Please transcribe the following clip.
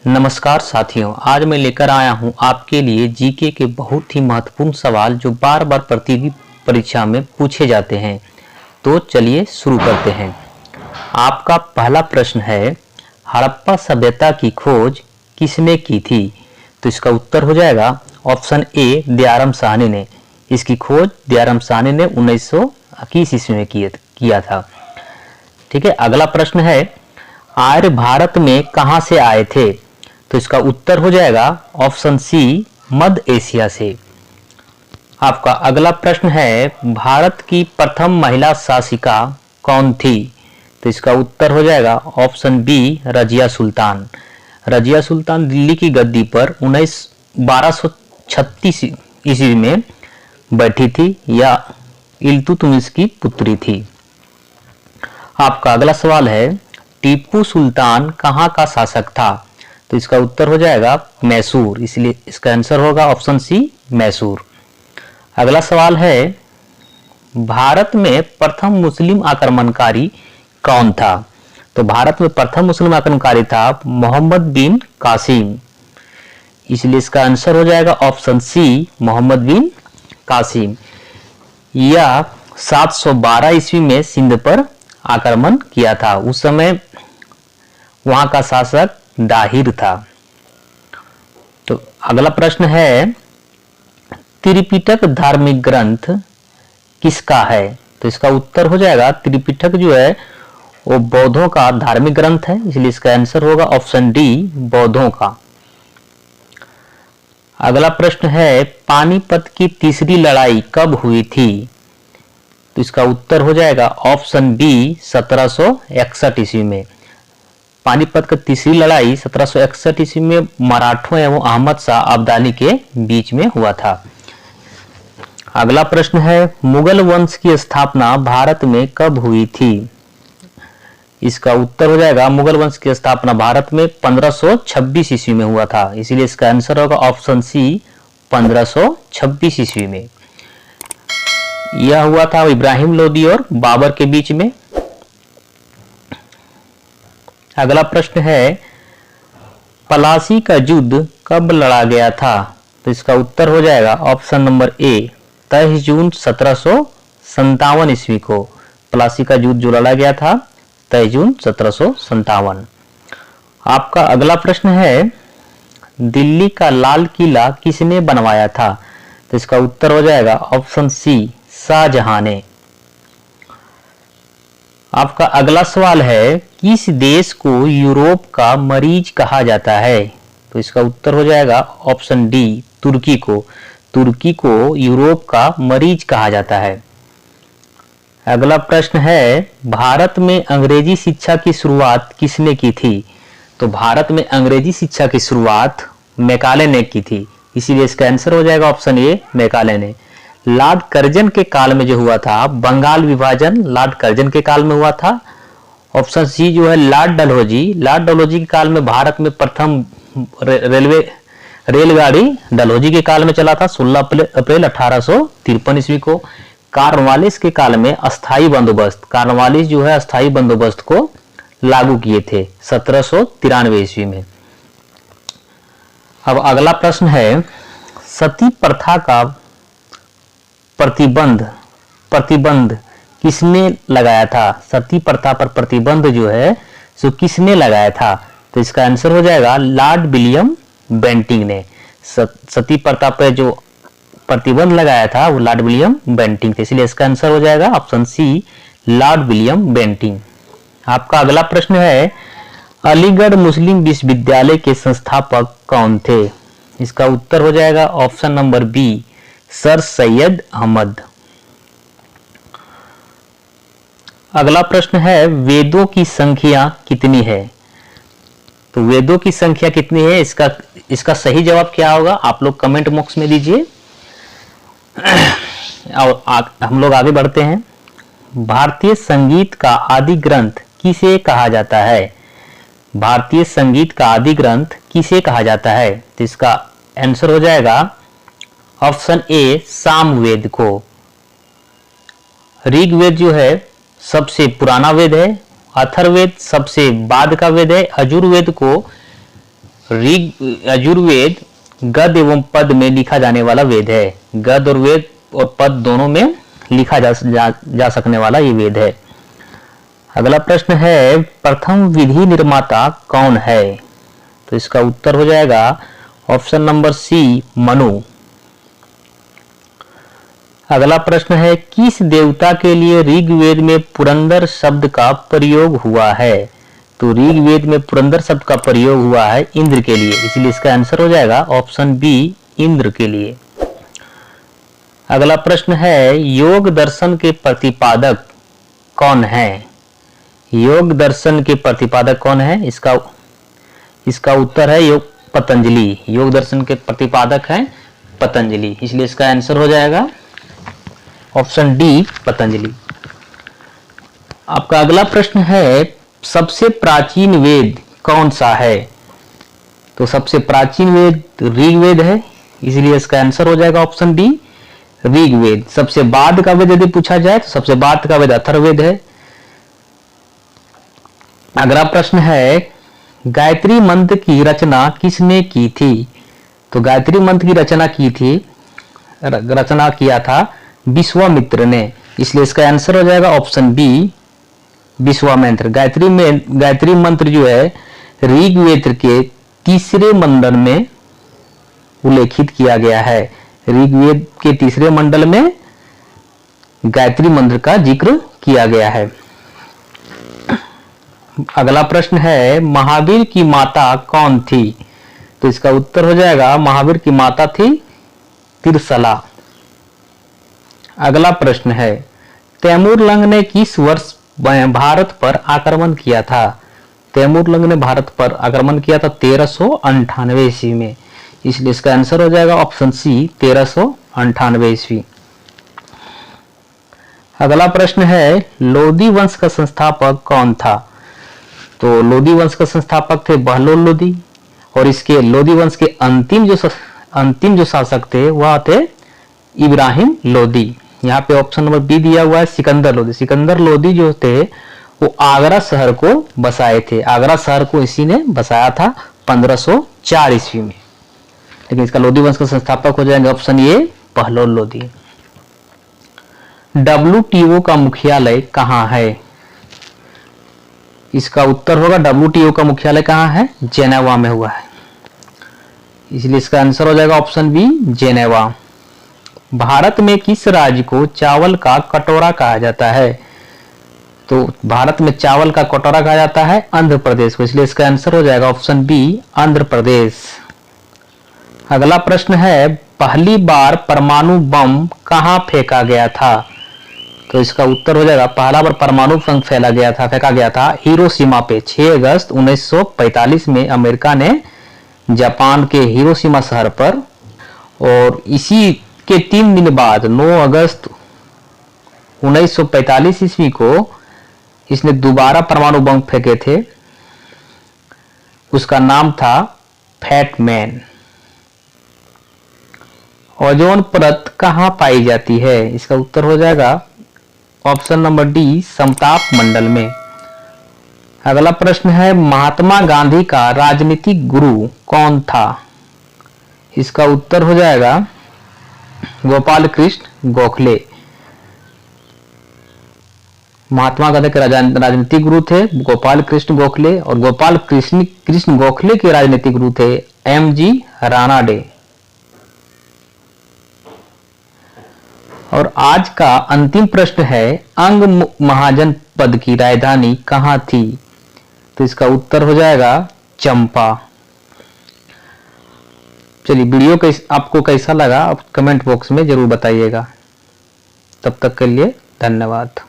नमस्कार साथियों, आज मैं लेकर आया हूं आपके लिए जीके के बहुत ही महत्वपूर्ण सवाल जो बार बार प्रतियोगी परीक्षा में पूछे जाते हैं। तो चलिए शुरू करते हैं। आपका पहला प्रश्न है, हड़प्पा सभ्यता की खोज किसने की थी? तो इसका उत्तर हो जाएगा ऑप्शन ए, दयाराम साहनी ने। इसकी खोज दयाराम साहनी ने 1921 ईस्वी में किया था। ठीक है, अगला प्रश्न है, आर्य भारत में कहां से आए थे? तो इसका उत्तर हो जाएगा ऑप्शन सी, मध्य एशिया से। आपका अगला प्रश्न है, भारत की प्रथम महिला शासिका कौन थी? तो इसका उत्तर हो जाएगा ऑप्शन बी, रजिया सुल्तान। रजिया सुल्तान दिल्ली की गद्दी पर 1236 ईस्वी में बैठी थी या इल्तुतमिश की पुत्री थी। आपका अगला सवाल है, टीपू सुल्तान कहाँ का शासक था? तो इसका उत्तर हो जाएगा मैसूर, इसलिए इसका आंसर होगा ऑप्शन सी, मैसूर। अगला सवाल है, भारत में प्रथम मुस्लिम आक्रमणकारी कौन था? तो भारत में प्रथम मुस्लिम आक्रमणकारी था मोहम्मद बिन कासिम, इसलिए इसका आंसर हो जाएगा ऑप्शन सी, मोहम्मद बिन कासिम। यह 712 ईस्वी में सिंध पर आक्रमण किया था। उस समय वहां का शासक दाहिर था। तो अगला प्रश्न है, त्रिपिटक धार्मिक ग्रंथ किसका है? तो इसका उत्तर हो जाएगा त्रिपिटक जो है वो बौद्धों का धार्मिक ग्रंथ है, इसलिए इसका आंसर होगा ऑप्शन डी, बौद्धों का। अगला प्रश्न है, पानीपत की तीसरी लड़ाई कब हुई थी? तो इसका उत्तर हो जाएगा ऑप्शन बी, 1761 ईस्वी में। पानीपत की तीसरी लड़ाई 1761 ईस्वी में मराठों एवं अहमद शाह अब्दाली के बीच में हुआ था। अगला प्रश्न है, मुगल वंश की स्थापना भारत में कब हुई थी? इसका उत्तर हो जाएगा मुगल वंश की स्थापना भारत में 1526 ईस्वी में हुआ था, इसीलिए इसका आंसर होगा ऑप्शन सी, 1526 ईस्वी में। यह हुआ था इब्राहिम लोदी और बाबर के बीच में। अगला प्रश्न है, पलासी का युद्ध कब लड़ा गया था? तो इसका उत्तर हो जाएगा ऑप्शन नंबर ए, 23 जून 1757 ईस्वी को पलासी का युद्ध जो लड़ा गया था 23 जून 1757। आपका अगला प्रश्न है, दिल्ली का लाल किला किसने बनवाया था? तो इसका उत्तर हो जाएगा ऑप्शन सी, शाहजहां ने। आपका अगला सवाल है, किस देश को यूरोप का मरीज कहा जाता है? तो इसका उत्तर हो जाएगा ऑप्शन डी, तुर्की को। तुर्की को यूरोप का मरीज कहा जाता है। अगला प्रश्न है, भारत में अंग्रेजी शिक्षा की शुरुआत किसने की थी? तो भारत में अंग्रेजी शिक्षा की शुरुआत मैकाले ने की थी, इसीलिए इसका आंसर हो जाएगा ऑप्शन ए, मैकाले ने। लॉर्ड कर्जन के काल में जो हुआ था बंगाल विभाजन, लॉर्ड कर्जन के काल में हुआ था। ऑप्शन सी जो है लॉर्ड डलहौजी, लॉर्ड डलहौजी के काल में भारत में प्रथम रेलगाड़ी डलहौजी के काल में चला था 16 अप्रैल 1853 ईस्वी को। कॉर्नवालिस के काल में अस्थाई बंदोबस्त, कॉर्नवालिस जो है अस्थाई बंदोबस्त को लागू किए थे 1793 ईस्वी में। अब अगला प्रश्न है, सती प्रथा का प्रतिबंध किसने लगाया था? सती प्रथा पर प्रतिबंध जो है सो किसने लगाया था? तो इसका आंसर हो जाएगा लॉर्ड विलियम बेंटिंग ने। सती प्रथा पर जो प्रतिबंध लगाया था वो लॉर्ड विलियम बेंटिंग थे, इसलिए इसका आंसर हो जाएगा option C, Lord William Bentinck. आपका अगला प्रश्न है, अलीगढ़ मुस्लिम विश्वविद्यालय के संस्थापक कौन थे? इसका उत्तर हो जाएगा option number B, sir Syed Ahmad. अगला प्रश्न है, वेदों की संख्या कितनी है? तो वेदों की संख्या कितनी है, इसका सही जवाब क्या होगा आप लोग कमेंट बॉक्स में दीजिए। और हम लोग आगे बढ़ते हैं। भारतीय संगीत का आदि ग्रंथ किसे कहा जाता है? भारतीय संगीत का आदि ग्रंथ किसे कहा जाता है? तो इसका आंसर हो जाएगा ऑप्शन ए, सामवेद को। ऋग्वेद जो है सबसे पुराना वेद है, अथर्ववेद सबसे बाद का वेद है, यजुर्वेद को ऋग यजुर्वेद गद एवं पद में लिखा जाने वाला वेद है। गद और वेद और पद दोनों में लिखा जा सकने वाला ये वेद है। अगला प्रश्न है प्रथम विधि निर्माता कौन है? तो इसका उत्तर हो जाएगा ऑप्शन नंबर सी, मनु। अगला प्रश्न है किस देवता के लिए ऋग्वेद में पुरंदर शब्द का प्रयोग हुआ है? तो ऋग्वेद में पुरंदर शब्द का प्रयोग हुआ है इंद्र के लिए, इसलिए इसका आंसर हो जाएगा ऑप्शन बी, इंद्र के लिए। अगला प्रश्न है योग दर्शन के प्रतिपादक कौन है? योग दर्शन के प्रतिपादक कौन है? इसका उत्तर है योग पतंजलि। योग दर्शन के प्रतिपादक हैं पतंजलि, इसलिए इसका आंसर हो जाएगा ऑप्शन डी, पतंजलि। आपका अगला प्रश्न है सबसे प्राचीन वेद कौन सा है? तो सबसे प्राचीन वेद ऋग्वेद है, इसलिए इसका आंसर हो जाएगा ऑप्शन डी, ऋग्वेद। सबसे बाद का वेद यदि पूछा जाए तो सबसे बाद का वेद अथर्ववेद है। अगला प्रश्न है गायत्री मंत्र की रचना किसने की थी? तो गायत्री मंत्र की रचना किया था विश्वामित्र ने, इसलिए इसका आंसर हो जाएगा ऑप्शन बी, विश्वामित्र। गायत्री मंत्र जो है ऋग्वेद के तीसरे मंडल में उल्लेखित किया गया है। ऋग्वेद के तीसरे मंडल में गायत्री मंत्र का जिक्र किया गया है। अगला प्रश्न है महावीर की माता कौन थी? तो इसका उत्तर हो जाएगा महावीर की माता थी तिरसला। अगला प्रश्न है तैमूरलंग ने किस वर्ष भारत पर आक्रमण किया था? तैमूरलंग ने भारत पर आक्रमण किया था 1398 ईस्वी में, इसलिए इसका आंसर हो जाएगा ऑप्शन सी, 1398 ईस्वी। अगला प्रश्न है लोदी वंश का संस्थापक कौन था? तो लोदी वंश का संस्थापक थे बहलोल लोदी, और इसके लोदी वंश के अंतिम जो शासक थे वह थे इब्राहिम लोदी। यहाँ पे ऑप्शन नंबर बी दिया हुआ है सिकंदर लोदी। सिकंदर लोदी जो थे वो आगरा शहर को बसाए थे। आगरा शहर को इसी ने बसाया था 1504 ईस्वी में, लेकिन इसका लोदी वंश का संस्थापक हो जाएंगे option A, Bahlol Lodi. WTO का मुख्यालय कहाँ है? इसका उत्तर होगा WTO का मुख्यालय कहाँ है? जेनेवा में हुआ है, इसलिए इसका आंसर हो जाएगा ऑप्शन बी, जेनेवा। भारत में किस राज्य को चावल का कटोरा कहा जाता है? तो भारत में चावल का कटोरा कहा जाता है आंध्र प्रदेश को, इसलिए इसका आंसर हो जाएगा ऑप्शन बी, आंध्र प्रदेश। अगला प्रश्न है पहली बार परमाणु बम कहाँ फेंका गया था? तो इसका उत्तर हो जाएगा पहला बार परमाणु बम फेंका गया था हिरोशिमा पे 6 अगस्त 1945 में अमेरिका ने जापान के हिरोशिमा शहर पर, और इसी के 3 दिन बाद 9 अगस्त 1945 ईस्वी को इसने दोबारा परमाणु बम फेंके थे, उसका नाम था फैट मैन। ओजोन परत कहाँ पाई जाती है? इसका उत्तर हो जाएगा ऑप्शन नंबर डी, समताप मंडल में। अगला प्रश्न है महात्मा गांधी का राजनीतिक गुरु कौन था? इसका उत्तर हो जाएगा गोपाल कृष्ण गोखले। महात्मा गांधी के राजनीतिक गुरु थे गोपाल कृष्ण गोखले, और गोपाल कृष्ण गोखले के राजनीतिक गुरु थे MG रानाडे। और आज का अंतिम प्रश्न है अंग महाजन पद की राजधानी कहाँ थी? तो इसका उत्तर हो जाएगा चंपा। चलिए वीडियो आपको कैसा लगा आप कमेंट बॉक्स में जरूर बताइएगा। तब तक के लिए धन्यवाद।